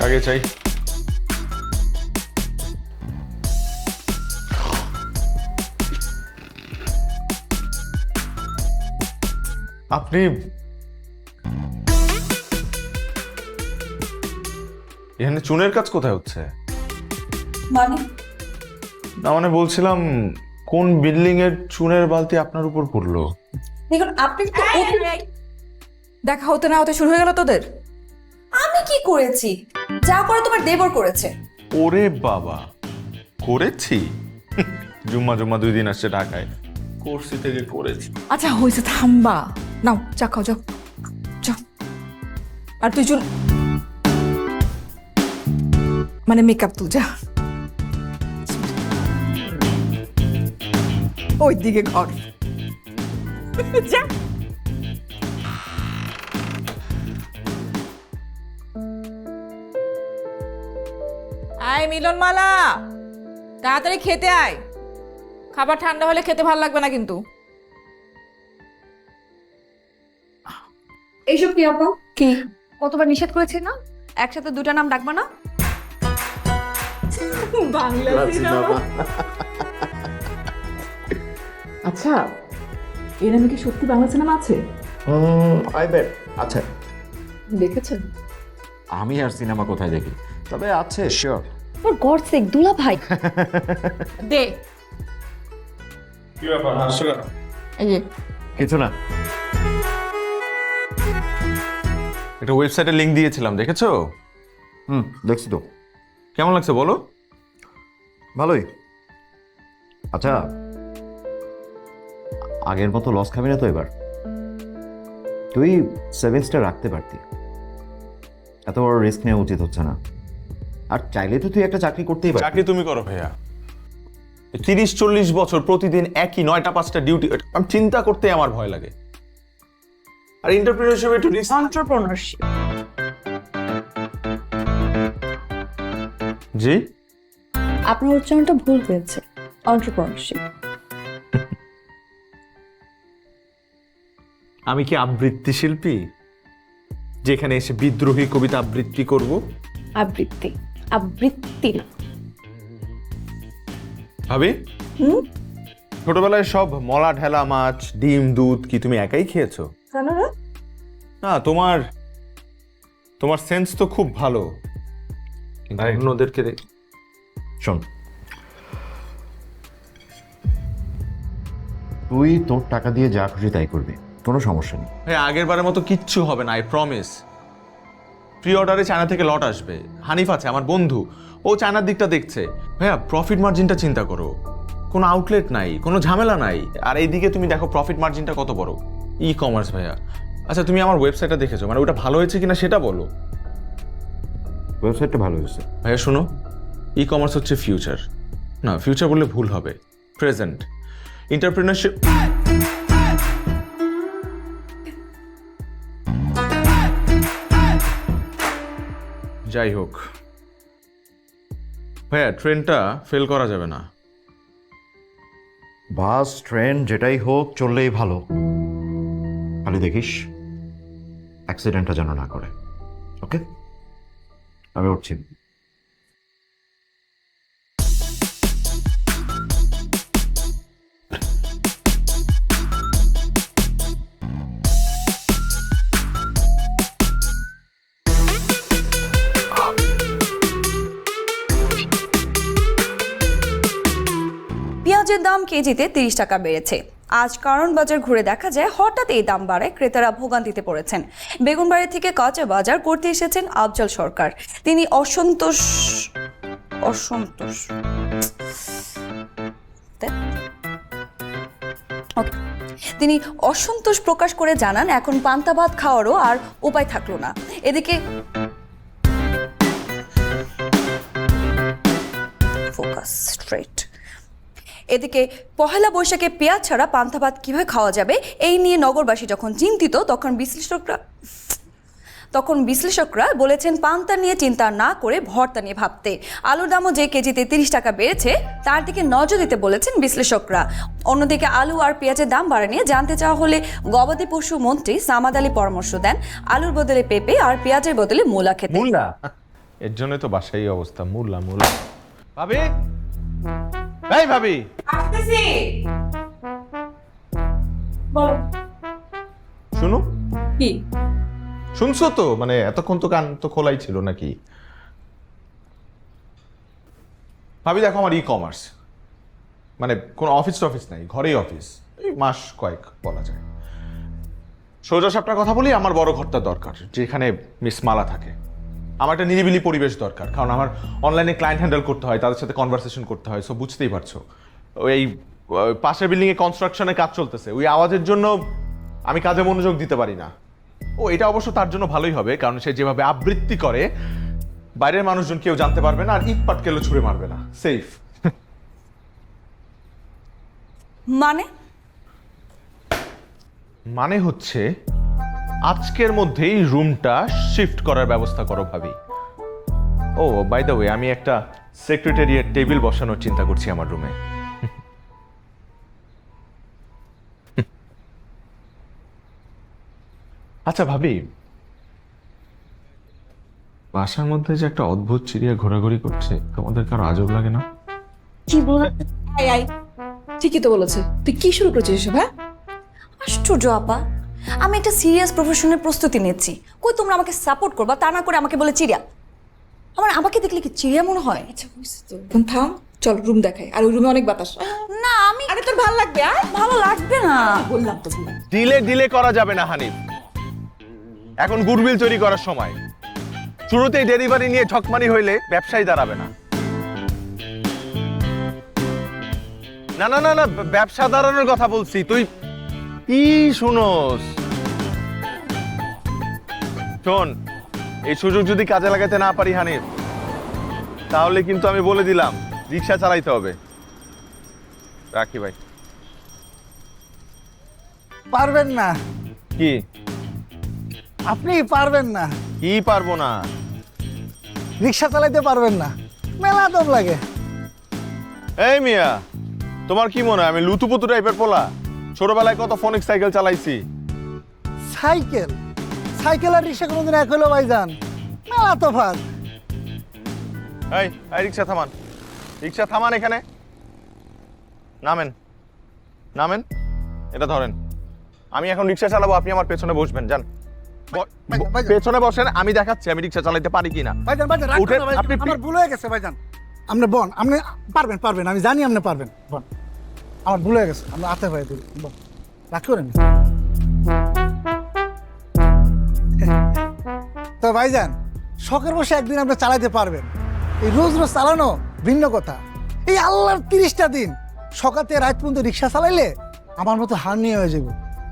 আগে চাই। আপনি এখানে চুনের কাজ কোথায় হচ্ছে? মানে না মানে বলছিলাম কোন বিল্ডিং এর চুনের বালতি আপনার উপর পড়লো? দেখুন আপনি তো দেখা হতে না হতে শুরু হয়ে গেল তোদের। আমি কি করেছি? যা করে তোমার দেবর করেছে। ওরে বাবা, করেছি? জুম্মা জুম্মা 2 দিন আসছে ঢাকায়, কোর্সি থেকে করেছি। আচ্ছা হয়েছে, থামবা। নাও চা খাও, যাও যাও। আর তুই চুল মানে মেকআপ তুল, যা ওই দিকে ঘর যা। আয় মিলনমালা, তাড়াতাড়ি খেতে আয়। খাবার ঠান্ডা হলে খেতে ভালো লাগবে না কিন্তু। এইসব কি আপা? কি কতবার নিষেধ করেছি না একসাথে দুটো নাম ডাকবা না? বাংলা আচ্ছা, এর নামে কি সত্যি বাংলা সিনেমা আছে? আই বেট আচ্ছা, দেখেছেন? আমি আর সিনেমা কোথায় দেখি, তবে আছে শিওর। ওর গড সেক দুলা ভাই। দে কি ব্যাপার, হাসছো কেন? এই যে কিছু না। একটা ওয়েবসাইটে লিংক দিয়েছিলাম, দেখেছো? দেখছি তো। কেমন লাগছে বলো? ভালোই। আচ্ছা, আগের মতো লস খাবি না তো এবার? তুই সেভিংসটা রাখতে পারতি, এত বড় রিস্ক নেওয়া উচিত হচ্ছে না। আর চাইলে তো তুই একটা চাকরি করতেই পারবি। চাকরি তুমি করো ভাইয়া, 30-40 বছর প্রতিদিন একই 9টা-5টা ডিউটি, আমি চিন্তা করতে আমার ভয় লাগে। আর এন্টারপ্রেনারশিপ একটু রিস্ক। এন্টারপ্রেনারশিপ জি, আপনার উচ্চারণটা ভুল হয়েছে। এন্টারপ্রেনারশিপ। আমি কি আবৃত্তি শিল্পী যেখানে এসে বিদ্রোহী কবিতা আবৃত্তি করব? আবৃত্তি আবৃত্তি না। ভাবি, ছোটবেলায় সব মলা ঢেলা মাছ, ডিম, দুধ কি তুমি একাই খেয়েছো? কেন রে? না, তোমার সেন্স তো খুব ভালো, কিন্তু অন্যদেরকে শোন, তুই তোর টাকা দিয়ে যা খুশি তাই করবি, কোনো সমস্যা নেই। হ্যাঁ, আগের বারের মতো কিচ্ছু হবে না, আই প্রমিস। প্রি অর্ডারে চায়না থেকে লট আসবে। হানিফ আছে আমার বন্ধু, ও চায়নার দিকটা দেখছে। ভাইয়া, প্রফিট মার্জিনটা চিন্তা করো, কোনো আউটলেট নাই, কোনো ঝামেলা নাই। আর এইদিকে তুমি দেখো প্রফিট মার্জিনটা কত বড়। ই কমার্স ভাইয়া। আচ্ছা, তুমি আমার ওয়েবসাইটটা দেখেছো? মানে ওটা ভালো হয়েছে কিনা সেটা বলো। ওয়েবসাইটটা ভালো হয়েছে। ভাইয়া শোনো, ই কমার্স হচ্ছে ফিউচার। না, ফিউচার বললে ভুল হবে, প্রেজেন্ট। এন্টারপ্রেনারশিপ যাই হোক ভাইয়া, ট্রেনটা ফেল করা যাবে না। বাস, ট্রেন যেটাই হোক চললেই ভালো। খালি দেখিস অ্যাক্সিডেন্টটা যেন না করে। ওকে, আমি উঠছি। পেঁয়াজের দাম কেজিতে 30 টাকা বেড়েছে। আজ কারণ বাজার ঘুরে দেখা যায় হঠাৎ এই দাম বাড়ায় ক্রেতারা ভোগান্তিতে পড়েছেন। বেগুনবাড়ি থেকে কাঁচা বাজার করতে এসেছেন আফজল সরকার। তিনি অসন্তোষ ওকে। তিনি অসন্তোষ প্রকাশ করে জানান, এখন পান্তা ভাত খাওয়ারও আর উপায় থাকলো না। এদিকে ফোকাস স্ট্রেট। এদিকে পহেলা বৈশাখে পেঁয়াজ ছাড়া পান্তা ভাত কীভাবে খাওয়া যাবে এই নিয়ে নগরবাসী যখন চিন্তিত, তখন বিশ্লেষকরা বলেছেন পান্তা নিয়ে চিন্তা না করে ভর্তা নিয়ে ভাবতে। আলুর দামও যে কেজিতে 30 টাকা বেড়েছে তার দিকে নজর দিতে বলেছেন বিশ্লেষকরা। অন্যদিকে আলু আর পেঁয়াজের দাম বাড়া নিয়ে জানতে চাওয়া হলে গবাদি পশু মন্ত্রী সামাদ আলী পরামর্শ দেন আলুর বদলে পেঁপে আর পেঁয়াজের বদলে মূলা খেতে। মূলা? এর জন্যই তো বাসায় এই অবস্থা, মুলা মুলা। ভাবি, এই ভাবি, আসতেছি। বলো শুনো। কি? শুনছো তো? মানে এতক্ষণ তো কান তো খোলাই ছিল নাকি? ভাবি দেখো, আমার ই-কমার্স, মানে কোনো অফিস টফিস নাই, ঘরেই অফিস, এই মাস কয়েক বলা যায়। সোজা সাপটার কথা বলি, আমার বড় ঘরটা দরকার যেখানে মিস মালা থাকে। আমার একটা নিরিবিলি পরিবেশ দরকার, কারণ আমার অনলাইনে ক্লায়েন্ট হ্যান্ডেল করতে হয়, তাদের সাথে কনভারসেশন করতে হয়। সো বুঝতেই পারছো, ওই পাশের বিল্ডিংয়ে কনস্ট্রাকশনে কাজ চলতেছে, ওই আওয়াজের জন্য আমি কাজে মনোযোগ দিতে পারি না। ও এটা অবশ্য তার জন্য ভালোই হবে, কারণ সে যেভাবে আবৃত্তি করে বাইরের মানুষজন কেউ জানতে পারবে না, আর ইট পাটকেলও ছুঁড়ে মারবে না, সেফ। মানে মানে হচ্ছে আজকের মধ্যেই রুমটা শিফট করার ব্যবস্থা করো ভাবি। ও বাই দ্য ওয়ে, আমি একটা সেক্রেটারিয়েট টেবিল বসানোর চিন্তা করছি আমার রুমে। আচ্ছা ভাবি, বাসার মধ্যে যে একটা অদ্ভুত চিড়িয়া ঘোরাঘুরি করছে, তোমাদের কারো আজব লাগে না? কি বল? আই আই, ঠিকই তো বলেছে। তুই কি শুরু করছিস এসব? হ্যাঁ, আশ্চর্য আপা, আমি একটা সিরিয়াস প্রফেশনের প্রস্তুতি নিচ্ছি, কই তোমরা আমাকে সাপোর্ট করবা, তা না করে আমাকে বলে চিড়িয়া। আমাকে দেখলে কি চিড়িয়া মনে হয়? আচ্ছা বুঝছি তো। এখন থাম, চল রুম দেখাই। আর ওই রুমে অনেক বাতাস। না আমি আরে তোর ভালো লাগবে? আর ভালো লাগবে না। বললাম তো। ডিলে করা যাবে না হানিফ, এখন গুডউইল তৈরি করার সময়। শুরুতেই ডেলিভারি নিয়ে ঠকমানি হইলে ব্যবসায়ী দাঁড়াবে না। না না না না, ব্যবসা দাঁড়ানোর কথা বলছি। তুই কি শুনোস? শোন, এই সুযোগ যদি কাজে লাগাতে না পারি হানিফ, তাহলে কিন্তু আমি বলে দিলাম রিক্সা চালাইতে হবে। রাখি ভাই। পারবেন না, কি আপনি পারবেন না, কি পারবো না? রিক্সা চালাইতে পারবেন না, মেলা দম লাগে। এই মিয়া, তোমার কি মনে হয় আমি লুতুপুতু টাইপের পোলা? ছোটবেলায় কত ফোনিক সাইকেল চালাইছি। সাইকেল সাইকেল আর রিক্সা কোনোদিন এক হলো ভাইজান, মেলা তফাৎ। এই রিক্সা থামান, রিক্সা থামান, এখানে নামেন, নামেন, এটা ধরেন। আমি এখন রিক্সা চালাবো, আপনি আমার পেছনে বসবেন। যান পেছনে বসেন, আমি দেখাচ্ছি আমি রিক্সা চালাইতে পারি কিনা। ভাইজান ভাইজান রাগ উঠেন, করো না ভাইজান, আপনি আমার ভুল হয়ে গেছে ভাইজান। আপনি বন, আপনি পারবেন, আমি জানি আপনি পারবেন। বন, আমার ভুল হয়ে গেছে, আমরা আতে ভাই দিই। বন, রাগ করেন। তো ভাইজান, শখের বসে একদিন আপনি চালাইতে পারবেন, এই রোজ রোজ চালানো ভিন্ন কথা। এই আল্লাহর 30টা দিন সকাল থেকে রাত পর্যন্ত রিক্সা চালাইলে আমার মতো হার্নিয়া হয়ে যাব।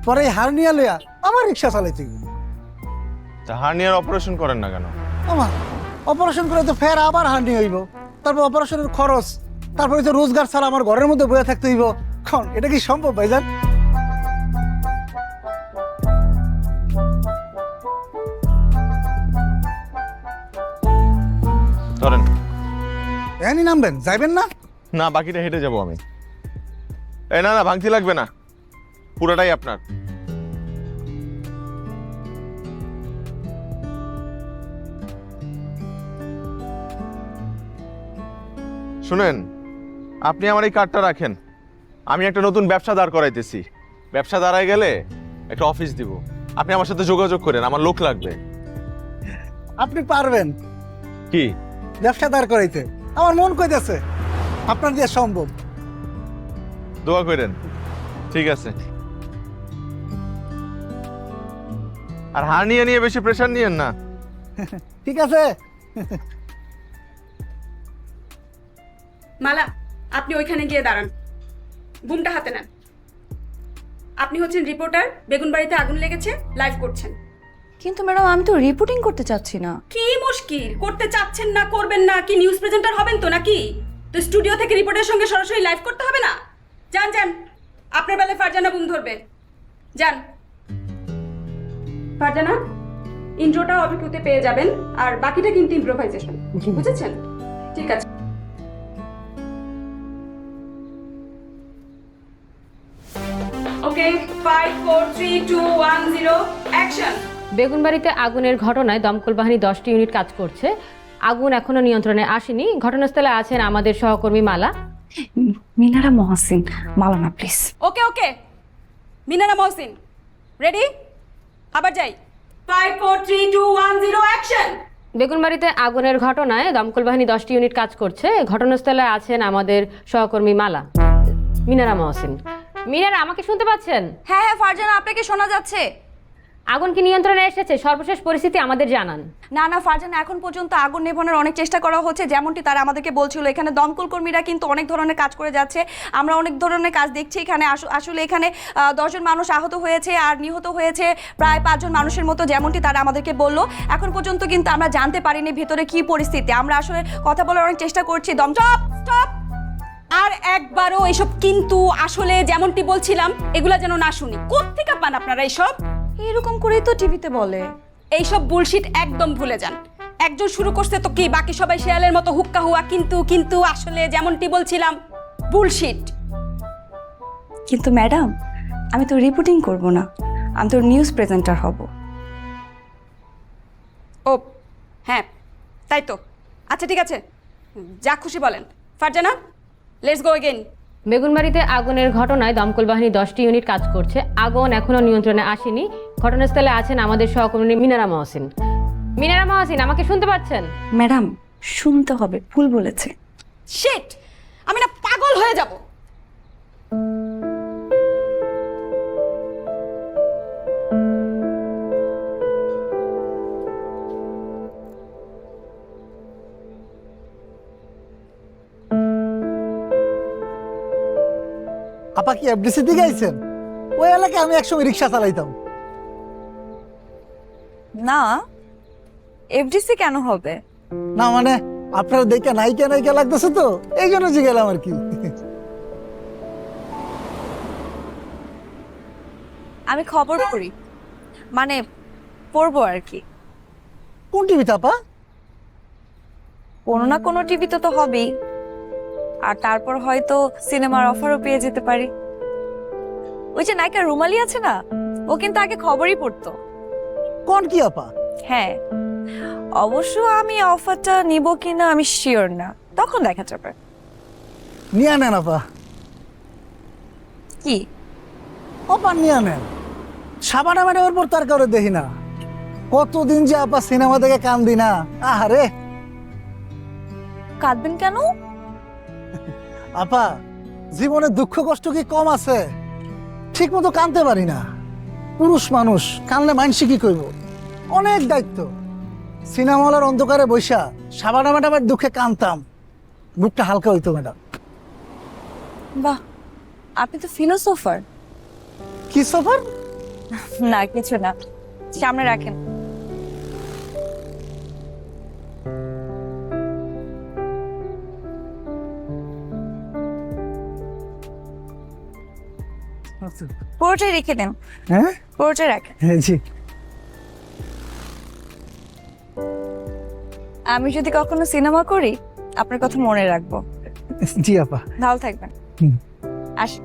পরে এই হার্নিয়া লইয়া আমার রিক্সা চালাইতে গেল। হার্নিয়ার অপারেশন করেন না কেন? আমার অপারেশন করে তো ফের আবার হার্নি হইব, তারপর অপারেশনের খরচ, তারপরে তো রোজগার ছাড়া আমার ঘরের মধ্যে বয়ে থাকতে হইব। এখন এটা কি সম্ভব ভাইজান? ধরেন। এখনই নামবেন, যাইবেন না? না, বাকিটা হেঁটে যাবো আমি। এই না না, ভাঙতি লাগবে না, পুরোটাই আপনার। শুনেন, আপনি আমার এই কার্ডটা রাখেন, আমি একটা নতুন ব্যবসা দাঁড় করাইতেছি। ব্যবসা দাঁড়ায় গেলে একটা অফিস দিব, আপনি আমার সাথে যোগাযোগ করেন, আমার লোক লাগবে। আপনি পারবেন কি ব্যবসা দাঁড় করাইতে? আমার মন কইতেছে আপনার দিয়ে সম্ভব। দোয়া করেন, ঠিক আছে। আর হার্নিয়া নিয়ে বেশি প্রেশার নিয়েন না। ঠিক আছে। মালা, আপনি ওইখানে গিয়ে দাঁড়ান, বুমটা হাতে নেন। আপনি হচ্ছেন রিপোর্টার, বেগুনবাড়িতে আগুন লেগেছে, লাইভ করছেন। কিন্তু ম্যাডাম আমি তো রিপোর্টিং করতে চাচ্ছি না। কি মুশকিল, করতে চাচ্ছেন না, করবেন না, কি নিউজ প্রেজেন্টার হবেন তো নাকি? তো স্টুডিও থেকে রিপোর্টের সঙ্গে সরাসরি লাইভ করতে হবে না? যান যান, আপনার বেলায় ফারজানা বুম ধরবে। যান ফারজানা, ইন্ট্রোটা অবিকুতে পেয়ে যাবেন, আর বাকিটা কিন্তু ইম্প্রোভাইজেশন, বুঝেছেন? ঠিক আছে। ওকে, 5 4 3 2 1 0 অ্যাকশন। বেগুনবাড়িতে আগুনের ঘটনায় দমকল বাহিনী 10টি ইউনিট কাজ করছে। আগুন এখনো নিয়ন্ত্রণে আসেনি, ঘটনাস্থলে আছেন আমাদের সহকর্মী মালা। মিনারা মহসিন, মালানা please. Okay okay, Minara Mohsin ready, আবার যাই। 5 4 3 2 1 0 অ্যাকশন। বেগুনবাড়িতে আগুনের ঘটনায় দমকল বাহিনী 10টি ইউনিট কাজ করছে। ঘটনাস্থলে আছেন আমাদের সহকর্মী মালা। মিনারা মহসিন। মিনারা, আমাকে শুনতে পাচ্ছেন? হ্যাঁ হ্যাঁ ফারজানা, আপনাকে শোনা যাচ্ছে। আগুন কি নিয়ন্ত্রণে এসেছে? সর্বশেষ পরিস্থিতি আমাদের জানান। না না ফারজানা, এখন পর্যন্ত আগুন নেভানোর অনেক চেষ্টা করা হচ্ছে, যেমনটি তারা আমাদেরকে বলছিল। এখানে দমকল কর্মীরা কিন্তু অনেক ধরনের কাজ করে যাচ্ছে, আমরা অনেক ধরনের কাজ দেখছি এখানে। আসলে এখানে 10 জন মানুষ আহত হয়েছে আর নিহত হয়েছে প্রায় 5 জন মানুষের মতো, যেমনটি তারা আমাদেরকে বললো। এখন পর্যন্ত কিন্তু আমরা জানতে পারিনি ভেতরে কি পরিস্থিতি। আমরা আসলে কথা বলার অনেক চেষ্টা করছি। স্টপ স্টপ, আর একবারও এসব কিন্তু আসলে যেমনটি বলছিলাম এগুলা যেন না শুনি। কোত্থেকে পান আপনারা এইসব? এরকম করেই তো টিভিতে বলে। এইসব বুলশিট একদম ভুলে যান। একজন শুরু করছে তো কি, বাকি সবাই শেয়ালের মতো হুক্কা হুয়া কিন্তু কিন্তু আসলে যেমনটি বলছিলাম বুলশিট। কিন্তু ম্যাডাম, আমি তো রিপোর্টিং করব না, আমি তো নিউজ প্রেজেন্টার হব। ও হ্যাঁ, তাই তো। আচ্ছা ঠিক আছে, যা খুশি বলেন। Farzana, let's go again. বেগুনবাড়িতে আগুনের ঘটনায় দমকল বাহিনী 10টি ইউনিট কাজ করছে। আগুন এখনো নিয়ন্ত্রণে আসেনি। ঘটনাস্থলে আছেন আমাদের সহকর্মী মিনারা মহসিন। মিনারা মহসিন, আমাকে শুনতে পাচ্ছেন? ম্যাডাম, শুনতে হবে, ভুল বলেছে। শিট, আমি না পাগল হয়ে যাব। আপা কি এফডিসি দিকে আইছেন? ওই এলাকায় আমি একসময় রিক্সা চালাইতাম। না, এফডিসি কেন হবে? না মানে আপনার দেখে নায়িকা নায়িকা লাগতেছে তো, এই জন্য জিগেলাম আর কি। আমি খবর পড়ি, মানে পড়বো আর কি। কোন টিভিতে আপা? কোনো না কোনো টিভিতে তো হবেই, আর তারপর হয়তো সিনেমার অফারও পেয়ে যেতে পারি। ওই যে নায়িকা রুমালি আছে না, ও কিন্তু আগে খবরই পড়তো। কোন কি আপা? হ্যাঁ, অবশ্য আমি অফারটা নিব কিনা আমি শিওর না, তখন দেখা যাবে। নিয়ে নেন আপা, কি আপা নিয়ে নেন। সাবানা ম্যাডামের পর তার কারো দেখি না। কতদিন যে আপা সিনেমা দেখে কান্দি না। আহারে কাঁদবেন কেন? আপা, জীবনে দুঃখ কষ্ট কি কম আছে? ঠিক মতো কানতে পারি না। পুরুষ মানুষ কানলে মানসি কি কইব? অনেক দায়িত্ব। সিনেমা হলের অন্ধকারে বৈশা সাবানা ম্যাডামের দুঃখে কানতাম, বুকটা হালকা হইতো ম্যাডাম। বাহ, আপনি তো ফিলোসোফার। কি সফর? না কিছু না, সামনে রাখেন। পুরোটাই রেখে দেন। হ্যাঁ পুরোটাই রাখেন। হ্যাঁ জি। আমি যদি কখনো সিনেমা করি আপনার কথা মনে রাখবো। জি আপা। ভালো থাকবেন। হুম। আসি।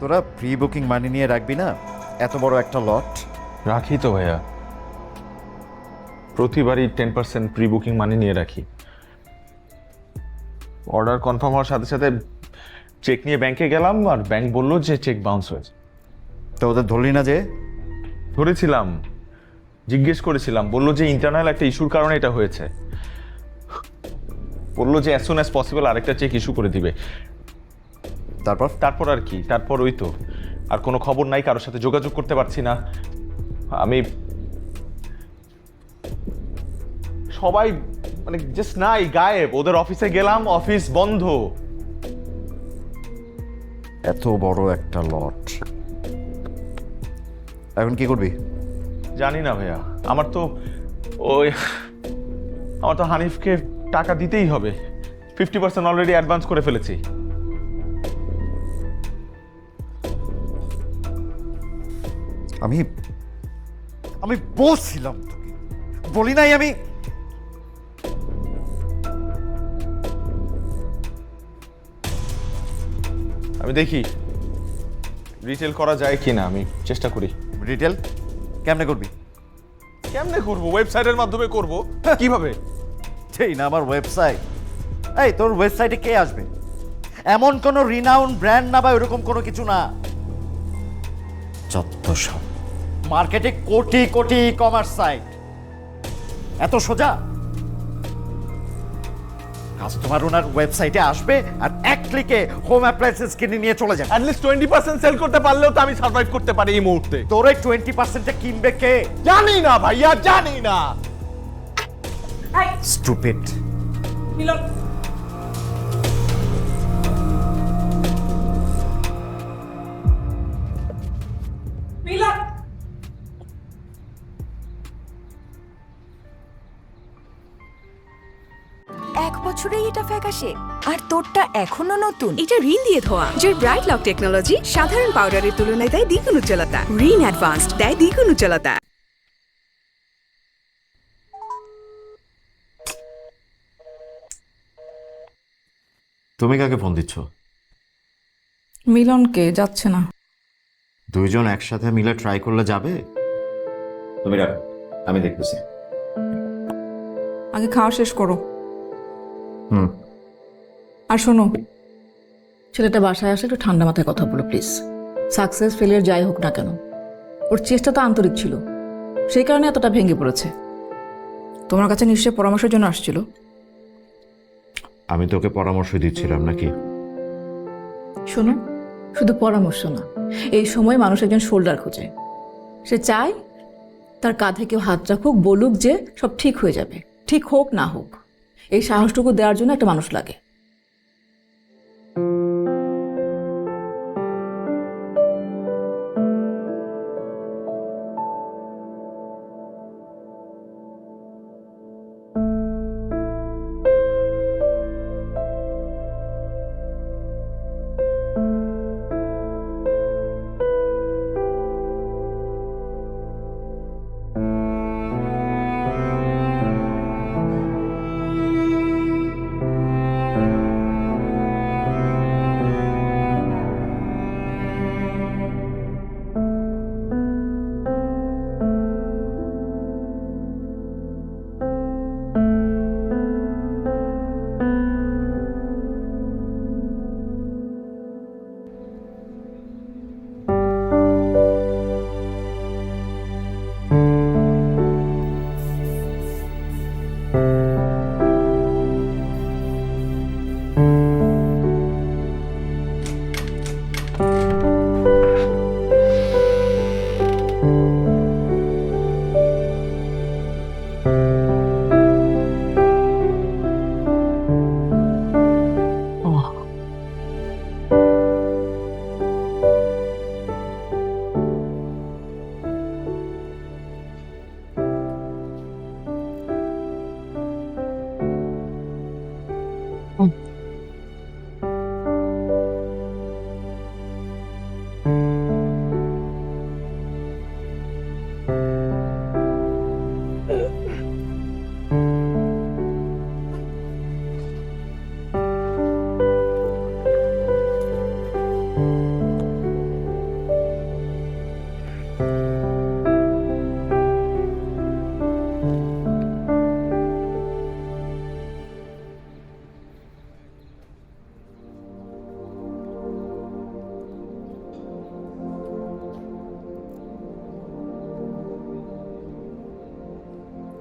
তোরা প্রি বুকিং মানি নিয়ে রাখবি না? এত বড় একটা লট। রাখি তো ভাইয়া, প্রতিবারই 10% প্রি বুকিং মানি নিয়ে রাখি। অর্ডার কনফার্ম হওয়ার সাথে সাথে চেক নিয়ে ব্যাংকে গেলাম, আর ব্যাংক বললো যে চেক বাউন্স হয়েছে। তো ওদের ধরলি না যে? ধরেছিলাম, জিজ্ঞেস করেছিলাম, বললো যে ইন্টারনাল একটা ইস্যুর কারণে এটা হয়েছে। বললো যে অ্যাজ সুন অ্যাজ পসিবল আরেকটা চেক ইস্যু করে দিবে। তারপর আর কি, তারপর ওই তো আর কোনো খবর নাই, কারোর সাথে যোগাযোগ করতে পারছি না আমি। সবাই মানে জাস্ট নাই, গায়েব। ওদের অফিসে গেলাম, অফিস বন্ধ। এত বড় একটা লট, এখন কি করবি? জানি না ভাইয়া, আমার তো হানিফকে টাকা দিতেই হবে। 50% অলরেডি অ্যাডভান্স করে ফেলেছি। আমি আমি বলছিলাম তোকে, বলি নাই আমি? আমি দেখি রিটেল করা যায় কিনা, আমি চেষ্টা করি। রিটেল কেমনে করবি? কেমনে করব? ওয়েবসাইটের মাধ্যমে করব। কিভাবে? সেই না আমার ওয়েবসাইট। এই তোর ওয়েবসাইটে কে আসবে? এমন কোনো রিনাউন্ড ব্র্যান্ড না বা এরকম কোনো কিছু না। যত সব মার্কেটে crore crore e commerce site, এত সোজা? কাস্টমার ওনার ওয়েবসাইটে আসবে আর এক ক্লিকে হোম অ্যাপ্লায়েন্সেস কিনে নিয়ে চলে যাবে। অ্যাটলিস্ট 20% সেল করতে পারলেও তো আমি সার্ভাইভ করতে পারি এই মুহূর্তে। তোর এই 20%-টা কিনবে কে? জানি না ভাইয়া, জানি না। স্টুপিড। মিলন, মিলন, এক বছরেই এটা ফ্যাকাশে, আর তোরটা এখনো নতুন। এটা রিন দিয়ে ধোয়া, যার ব্রাইট লক টেকনোলজি সাধারণ পাউডারের তুলনায় দেয় দ্বিগুণ উজ্জ্বলতা। রিন অ্যাডভান্সড দেয় দ্বিগুণ উজ্জ্বলতা। তুমি কাকে ফোন দিচ্ছ? মিলনকে যাচ্ছে না। দুইজন একসাথে মিলে ট্রাই করলে যাবে? তুমি রাখ, আমি দেখতেছি। আগে খাওয়া শেষ করো। হুম। আর শোনো, ছেলেটা বাসায় আসলে একটু ঠান্ডা মাথায় কথা বলো প্লিজ। সাকসেস ফেলিয়ার যাই হোক না কেন, ওর চেষ্টা তো আন্তরিক ছিল, সেই কারণে এতটা ভেঙে পড়েছে। তোমার কাছে নিশ্চয়ই পরামর্শের জন্য আসছিল। আমি তোকে পরামর্শ দিচ্ছিলাম নাকি? শোনো, শুধু পরামর্শ না, এই সময় মানুষ একজন শোল্ডার খোঁজে। সে চায় তার কাঁধে কেউ হাত রাখুক, বলুক যে সব ঠিক হয়ে যাবে, ঠিক হোক না হোক। এই সাহসটুকু দেওয়ার জন্য একটা মানুষ লাগে।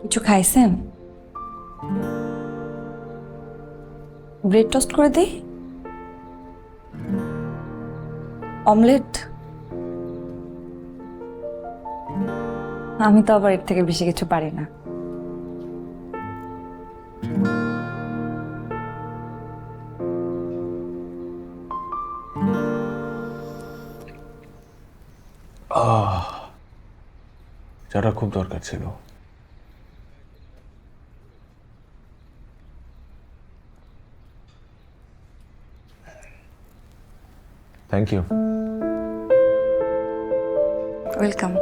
কিছু খাইছেন? ব্রেড টোস্ট করে দিই? অমলেট? আমি তো আবার এর থেকে বেশি কিছু পারি না। যারা খুব দরকার ছিল। Thank you. ওয়েলকাম।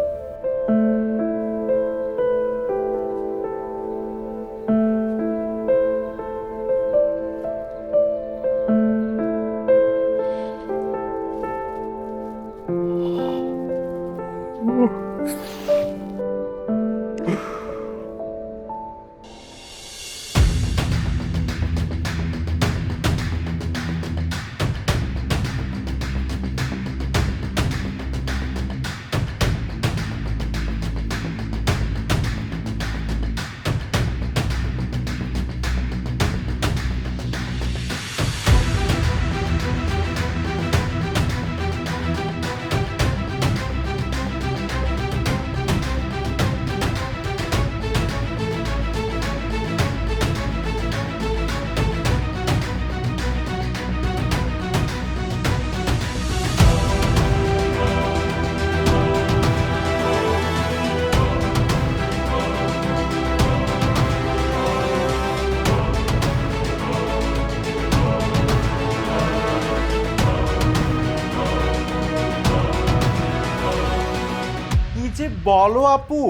কি যে বলো আপু,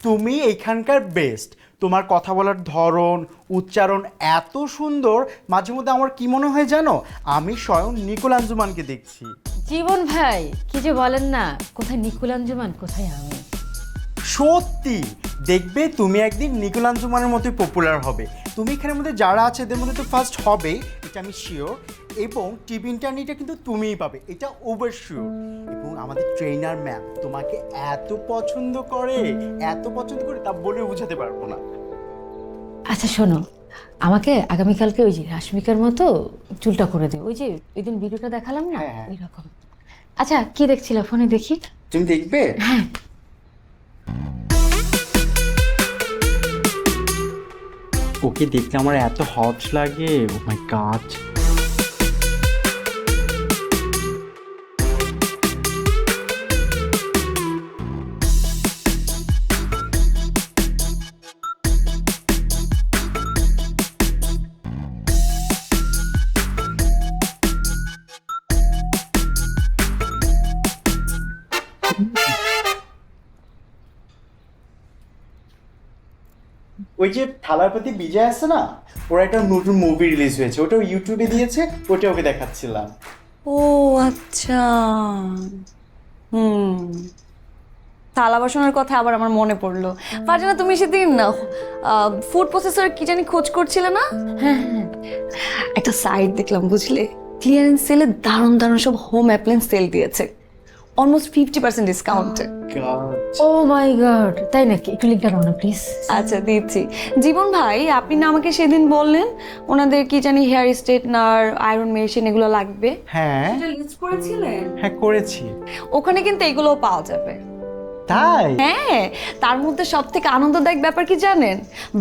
তুমি এখানকার বেস্ট। তোমার কথা বলার ধরন, উচ্চারণ এত সুন্দর, মাঝে মধ্যে আমার কি মনে হয় জানো, আমি স্বয়ং নিকুল আঞ্জুমানকে দেখছি। জীবন ভাই কি যে বলেন না, কোথায় নিকুল আঞ্জুমান, কোথায় আমি। সত্যি দেখবে তুমি একদিন নিকুল আঞ্জুমানের মতোই পপুলার হবে। তুমি এখানের মধ্যে যারা আছে এদের মধ্যে তো ফার্স্ট হবে, এটা আমি শিওর। এবং টিভি ইন্টারনেটটা কিন্তু তুমিই পাবে, এটা ওভার শিওর। এবং আমাদের ট্রেনার ম্যাম তোমাকে এত পছন্দ করে, তা বলে বোঝাতে পারবো না। আচ্ছা শোনো, আমাকে আগামীকালকে ওই যে রাশমিকার মতো চুলটা করে দিও, ওই যে ওই দিন ভিডিওটা দেখালাম না, হ্যাঁ। ওই রকম। আচ্ছা কি দেখছিল ফোনে, দেখি। তুমি দেখবে? হ্যাঁ। ওকে দেখলে আমার এত হট লাগে, ও মাই গড। ওই যে থালাপতি বিজয় আছে না, ওরা একটা নতুন মুভি রিলিজ হয়েছে, ওটা ইউটিউবে দিয়েছে, ওটা ওকে দেখাচ্ছিলাম। ও আচ্ছা। থালা বাসনের কথা আবার আমার মনে পড়লো। ফারজানা, তুমি সেদিন ফুড প্রসেসর কি জানি খোঁজ করছিলে না? হ্যাঁ হ্যাঁ, একটা সাইট দেখলাম বুঝলে, ক্লিয়ারেন্স সেলে দারুণ দারুণ সব হোম অ্যাপ্লায়েন্স সেল দিয়েছে, অলমোস্ট 50% ডিসকাউন্টে। ও মাই গড, তাই নাকি? একটু লিঙ্কটা দাও না প্লিজ। আচ্ছা দিচ্ছি। জীবন ভাই, আপনি না আমাকে সেদিন বললেন ওনাদের কি জানি হেয়ার স্ট্রেটনার, আয়রন মেশিন এগুলো লাগবে। হ্যাঁ লিস্ট করেছিলেন? হ্যাঁ করেছি। ওখানে কিন্তু এগুলোও পাওয়া যাবে। তাই? হ্যাঁ, তার মধ্যে সব থেকে আনন্দদায়ক ব্যাপার কি জানেন,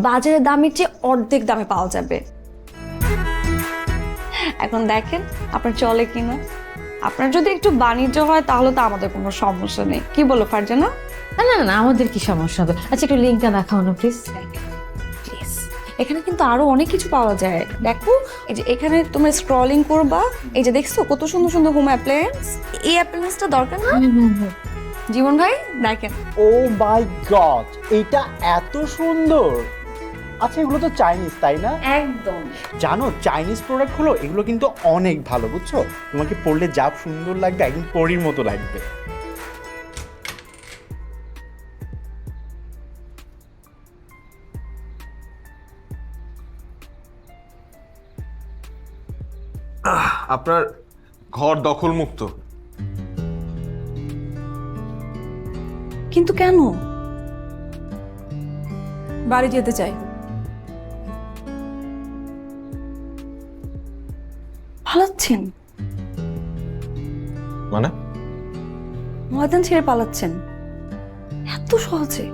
বাজারের দামের চেয়ে অর্ধেক দামে পাওয়া যাবে। এখন দেখেন আপনার চলে কিনা। আপনার যদি একটু বাণিজ্য হয় তাহলে তো আমাদের কোনো সমস্যা নেই, কি বলো ফারজানা? না না না, আমাদের কি সমস্যা হবে? আচ্ছা একটু লিঙ্কটা দেখাও না প্লিজ। প্লিজ। এখানে কিন্তু আরো অনেক কিছু পাওয়া যায়, দেখো এই যে এখানে তোমরা স্ক্রলিং করবা, এই যে দেখছো কত সুন্দর সুন্দর হোম অ্যাপ্লায়েন্স। এই অ্যাপ্লায়েন্সটা দরকার না জীবন ভাই? দেখেন। ও মাই গড, এটা এত সুন্দর। আচ্ছা এগুলো তো চাইনিজ তাই না? একদম। জানো চাইনিজ প্রোডাক্টগুলো এগুলো কিন্তু অনেক ভালো, বুঝছো? তোমাকে পরলে যা সুন্দর লাগবে, একদম পরীর মতো লাগবে। আপনার ঘর দখল মুক্ত। কিন্তু কেন? বাড়ি যেতে চাই। পালাচ্ছেন মানে? ময়দান ছেড়ে পালাচ্ছেন এত সহজে?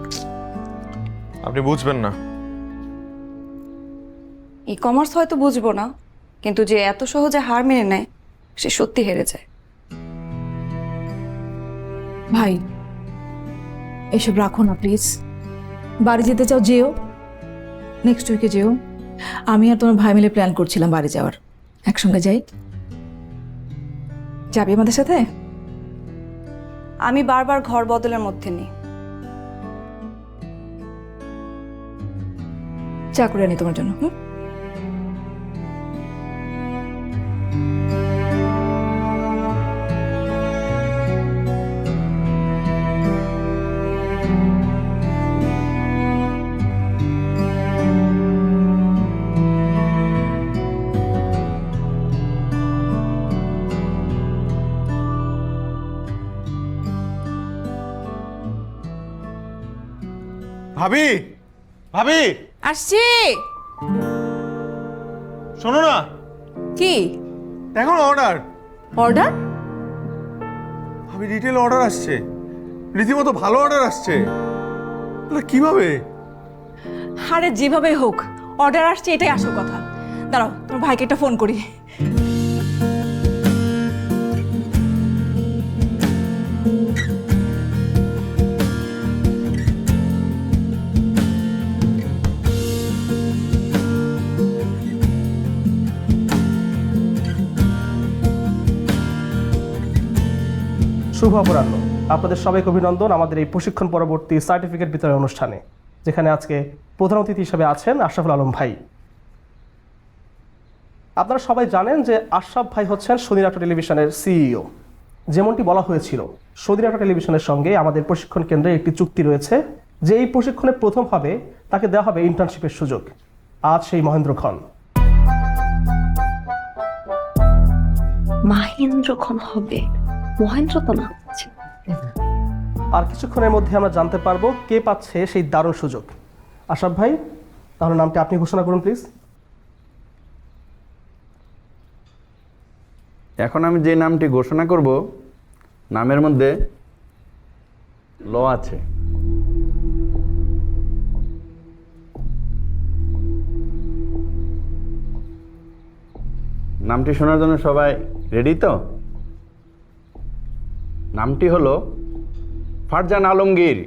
আপনি বুঝবেন না। ই কমার্স হয়তো বুঝবো না, কিন্তু যে এত সহজে হার মেনে নেয় সে সত্যি হেরে যায়। ভাই এসব রাখো না প্লিজ। বাড়ি যেতে চাও যেও, নেক্সট উইকে যেও। আমি আর তোমার ভাই মিলে প্ল্যান করছিলাম বাড়ি যাওয়ার, একসঙ্গে যাই। যাবি আমাদের সাথে? আমি বারবার ঘর বদলের মধ্যে নেই। চা করে আনি তোমার জন্য। হুম, ভাবি, ভাবি আসছি। শোনো না, কি দেখো না অর্ডার। অর্ডার? ভাবি রিটেল অর্ডার আসছে, রীতিমতো ভালো অর্ডার আসছে। তাহলে কিভাবে? আরে যেভাবে হোক অর্ডার আসছে, এটাই আসল কথা। দাঁড়াও, তোমার ভাইকে একটা ফোন করি। শুভ অপরাহ্ন। আপনাদের সবাইকে অভিনন্দন আমাদের এই প্রশিক্ষণ পরবর্তী সার্টিফিকেট বিতরণ অনুষ্ঠানে, যেখানে আজকে প্রধান অতিথি হিসেবে আছেন আশরাফুল আলম ভাই। আপনারা সবাই জানেন যে আশরাফ ভাই হচ্ছেন সোনি নাটক টেলিভিশনের সিইও। যেমনটি বলা হয়েছিল, সোনি নাটক টেলিভিশনের সঙ্গে আমাদের প্রশিক্ষণ কেন্দ্রে একটি চুক্তি রয়েছে যে এই প্রশিক্ষণে প্রথমভাবে তাকে দেওয়া হবে ইন্টার্নশিপের সুযোগ। আজ সেই মহেন্দ্রক্ষণ। মাহেন্দ্রক্ষণ হবে, মহেন্দ্র তো না। আর কিছুক্ষণের মধ্যে আমরা জানতে পারবো কে পাচ্ছে সেই দারুণ সুযোগ। আশরাফ ভাই, তাহলে নামটি আপনি ঘোষণা করুন প্লিজ। এখন আমি যে নামটি ঘোষণা করব, নামের মধ্যে ল আছে। নামটি শোনার জন্য সবাই রেডি তো? নামটি হলো ফারজান আলমগীর।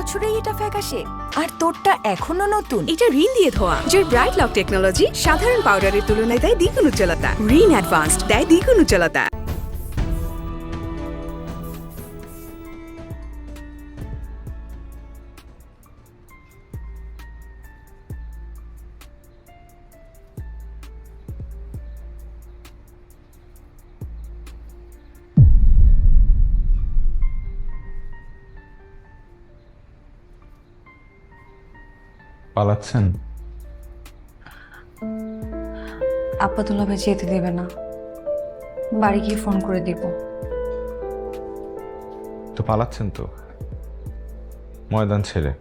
বছরেই এটা ফ্যাকাশে আর তোরটা এখনো নতুন। এটা রিন দিয়ে ধোয়া জুর ব্রাইট লক টেকনোলজি সাধারণ পাউডারের তুলনায় দেয় দ্বিগুণ উজ্জ্বলতা। রিন অ্যাডভান্সড দেয় দ্বিগুণ উজ্জ্বলতা। পালাচ্ছেন? আপাতত যেতে দেবে না, বাড়ি গিয়ে ফোন করে দিব। তো পালাচ্ছেন তো ময়দান ছেড়ে।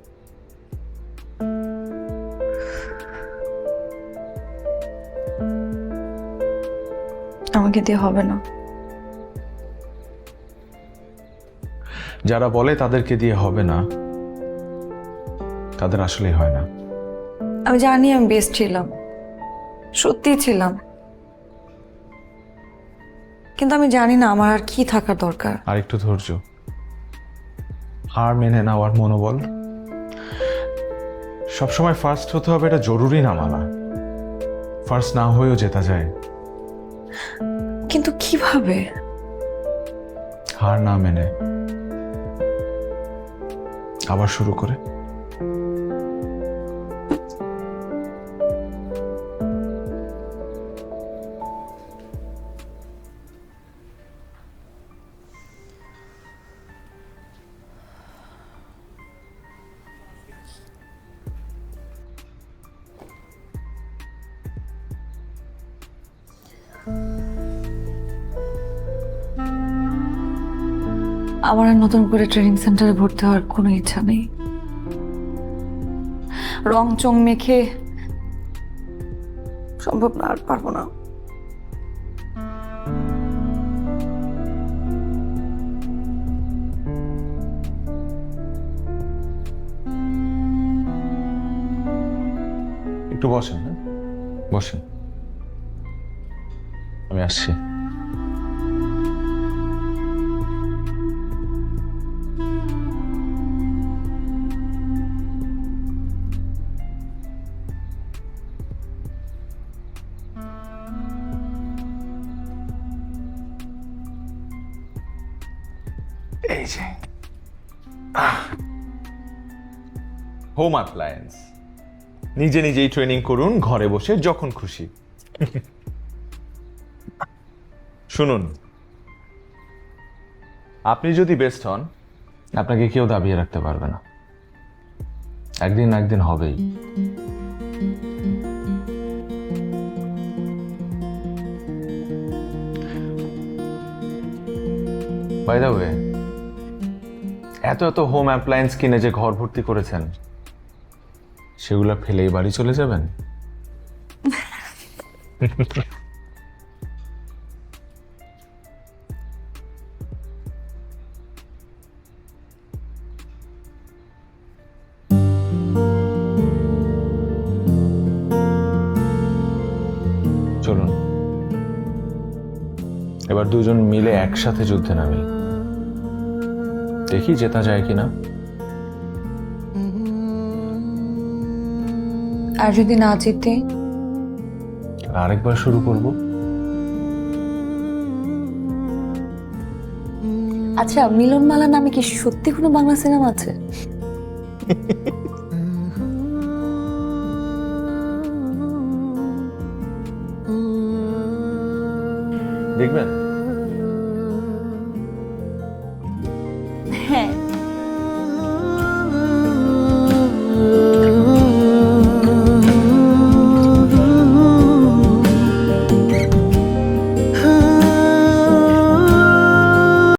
আমাকে দিয়ে হবে না। যারা বলে তাদেরকে দিয়ে হবে না, তাদের আসলেই হয় না। আমি জানি আমি বেস্ট ছিলাম, সত্যি ছিলাম, কিন্তু আমি জানি না আমার আর কি থাকা দরকার। আর একটু ধৈর্য, হার মেনে নেওয়ার মনোবল। সবসময় ফার্স্ট হতে হবে এটা জরুরি না মালা, ফার্স্ট না হয়েও জেতা যায়। কিন্তু কিভাবে? হার না মেনে আবার শুরু করে। আমার আর নতুন করে ট্রেনিং সেন্টারে ভর্তি হওয়ার কোনো ইচ্ছা নেই। রং চং মেখে সম্ভব না, আর পারবো না। একটু বসেন, হ্যাঁ বসেন, আমি আসছি। এই যে হোম অ্যাপ্লায়েন্স, নিজে নিজেই ট্রেনিং করুন ঘরে বসে যখন খুশি। শুনুন, আপনি যদি বেস্ট হন আপনাকে কেউ দাবিয়ে রাখতে পারবে না, একদিন না একদিন হবেই। বাই দ্য ওয়ে, এত এত হোম অ্যাপ্লায়েন্স কিনে যে ঘর ভর্তি করেছেন সেগুলো ফেলেই বাড়ি চলে যাবেন? চলুন এবার দুজন মিলে একসাথে যুদ্ধে নামি, দেখি জেতা যায় কিনা। আর যদি না জিতে? আরেকবার শুরু করব। আচ্ছা, মিলনমালা নামে কি সত্যি কোনো বাংলা সিনেমা আছে? দেখবেন